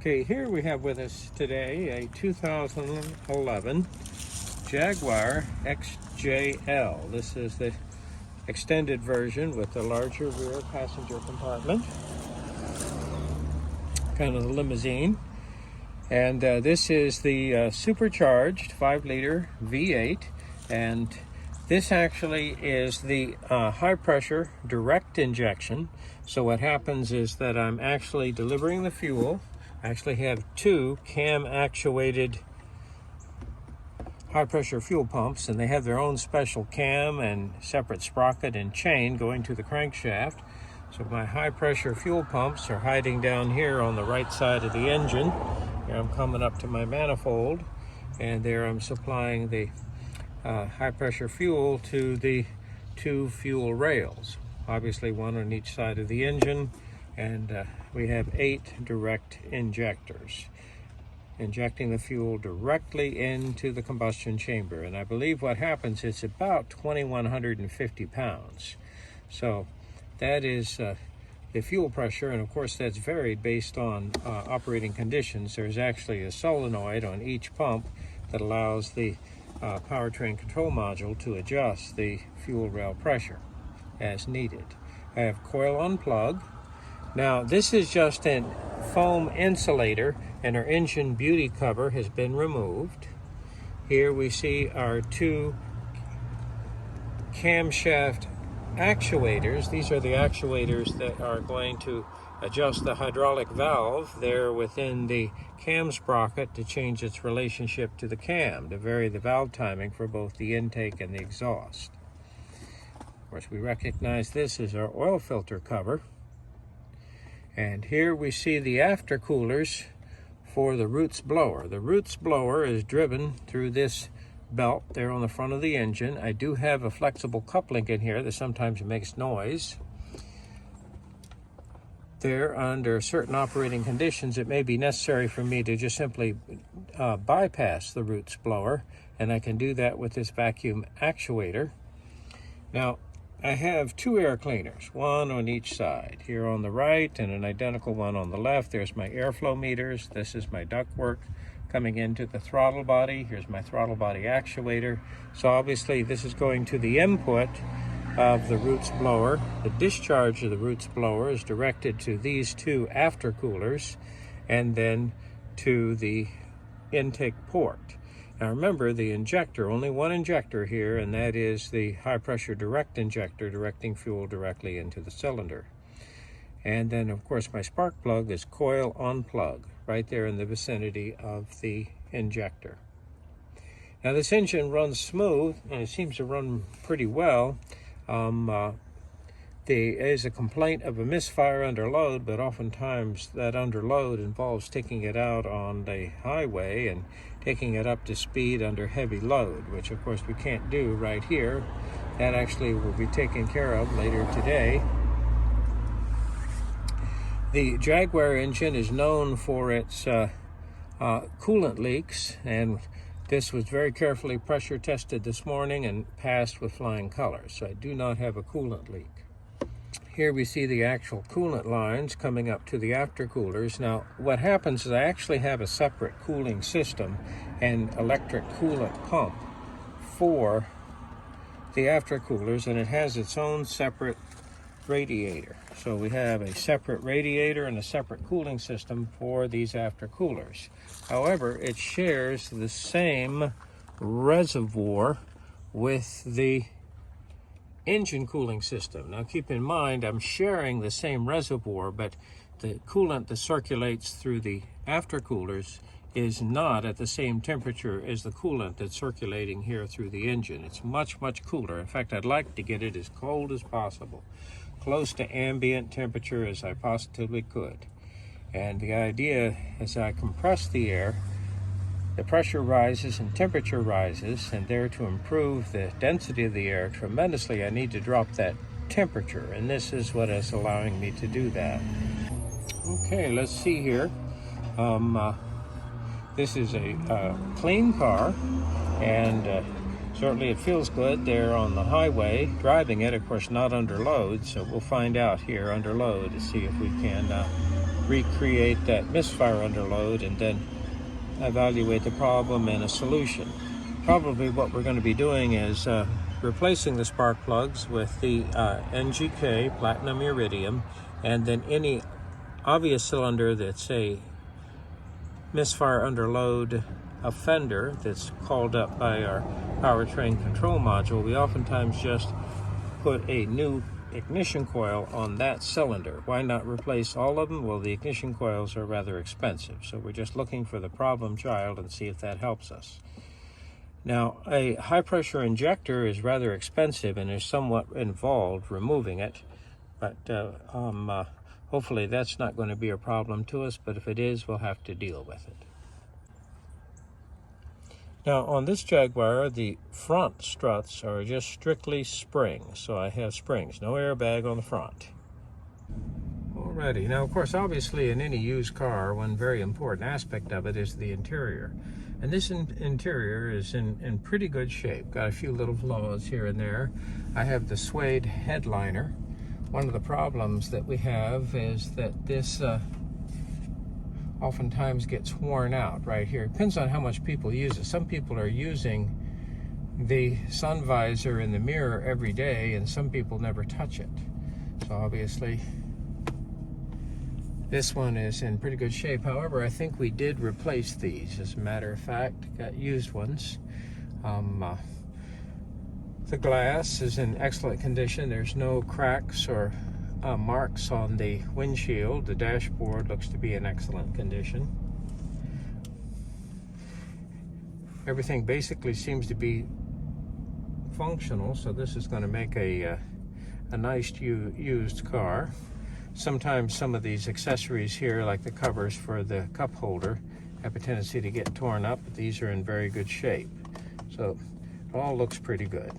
Okay, here we have with us today a 2011 Jaguar XJL. This is the extended version with the larger rear passenger compartment, kind of the limousine. And this is the Supercharged 5-liter V8, and this actually is the high-pressure direct injection. So what happens is that I'm actually delivering the fuel. I actually have two cam-actuated high-pressure fuel pumps, and they have their own special cam and separate sprocket and chain going to the crankshaft. So my high-pressure fuel pumps are hiding down here on the right side of the engine. Here I'm coming up to my manifold, and there I'm supplying the high-pressure fuel to the two fuel rails, obviously one on each side of the engine, and we have 8 direct injectors injecting the fuel directly into the combustion chamber. And I believe what happens is about 2,150 pounds. So that is the fuel pressure, and of course that's varied based on operating conditions. There's actually a solenoid on each pump that allows the powertrain control module to adjust the fuel rail pressure as needed. I have coil on plug. Now this is just a foam insulator, and our engine beauty cover has been removed. Here we see our 2 camshaft actuators. These are the actuators that are going to adjust the hydraulic valve there within the cam sprocket to change its relationship to the cam, to vary the valve timing for both the intake and the exhaust. Of course, we recognize this as our oil filter cover. And here we see the aftercoolers for the Roots blower. The Roots blower is driven through this belt there on the front of the engine. I do have a flexible coupling in here that sometimes makes noise. There, under certain operating conditions, it may be necessary for me to just simply bypass the Roots blower, and I can do that with this vacuum actuator. Now, I have 2 air cleaners, one on each side, here on the right and an identical one on the left. There's my airflow meters. This is my ductwork coming into the throttle body. Here's my throttle body actuator. So obviously this is going to the input of the Roots blower. The discharge of the Roots blower is directed to these 2 aftercoolers and then to the intake port. Now remember, the injector, only one injector here, and that is the high pressure direct injector directing fuel directly into the cylinder. And then of course my spark plug is coil on plug right there in the vicinity of the injector. Now this engine runs smooth, and it seems to run pretty well. There is a complaint of a misfire under load, but oftentimes that under load involves taking it out on the highway and taking it up to speed under heavy load, which of course we can't do right here. That actually will be taken care of later today. The Jaguar engine is known for its coolant leaks, and this was very carefully pressure tested this morning and passed with flying colors. So I do not have a coolant leak. Here we see the actual coolant lines coming up to the aftercoolers. Now what happens is I actually have a separate cooling system and electric coolant pump for the aftercoolers, and it has its own separate radiator. So we have a separate radiator and a separate cooling system for these aftercoolers. However, it shares the same reservoir with the engine cooling system. Now keep in mind, I'm sharing the same reservoir, but the coolant that circulates through the aftercoolers is not at the same temperature as the coolant that's circulating here through the engine. It's much, much cooler. In fact, I'd like to get it as cold as possible, close to ambient temperature as I positively could. And the idea, as I compress the air, the pressure rises and temperature rises, and there, to improve the density of the air tremendously, I need to drop that temperature, and this is what is allowing me to do that. Okay, let's see here. This is a clean car, and certainly it feels good there on the highway, driving it, of course not under load, so we'll find out here under load to see if we can recreate that misfire underload and then evaluate the problem and a solution. Probably what we're going to be doing is replacing the spark plugs with the NGK, platinum iridium, and then any obvious cylinder that's a misfire underload offender that's called up by our powertrain control module. We oftentimes just put a new ignition coil on that cylinder. Why not replace all of them? Well, the ignition coils are rather expensive, so we're just looking for the problem child and see if that helps us. Now, a high pressure injector is rather expensive and is somewhat involved removing it, but hopefully that's not going to be a problem to us, but if it is, we'll have to deal with it. Now, on this Jaguar, the front struts are just strictly springs, so I have springs, no airbag on the front. Alrighty, now of course, obviously in any used car, one very important aspect of it is the interior. And this interior is in pretty good shape. Got a few little flaws here and there. I have the suede headliner. One of the problems that we have is that this oftentimes gets worn out right here. It depends on how much people use it. Some people are using the sun visor in the mirror every day, and some people never touch it. So obviously this one is in pretty good shape. However, I think we did replace these. As a matter of fact, got used ones. The glass is in excellent condition. There's no cracks or marks on the windshield. The dashboard looks to be in excellent condition. Everything basically seems to be functional, so this is going to make a nice used car. Sometimes some of these accessories here, like the covers for the cup holder, have a tendency to get torn up, but these are in very good shape. So it all looks pretty good.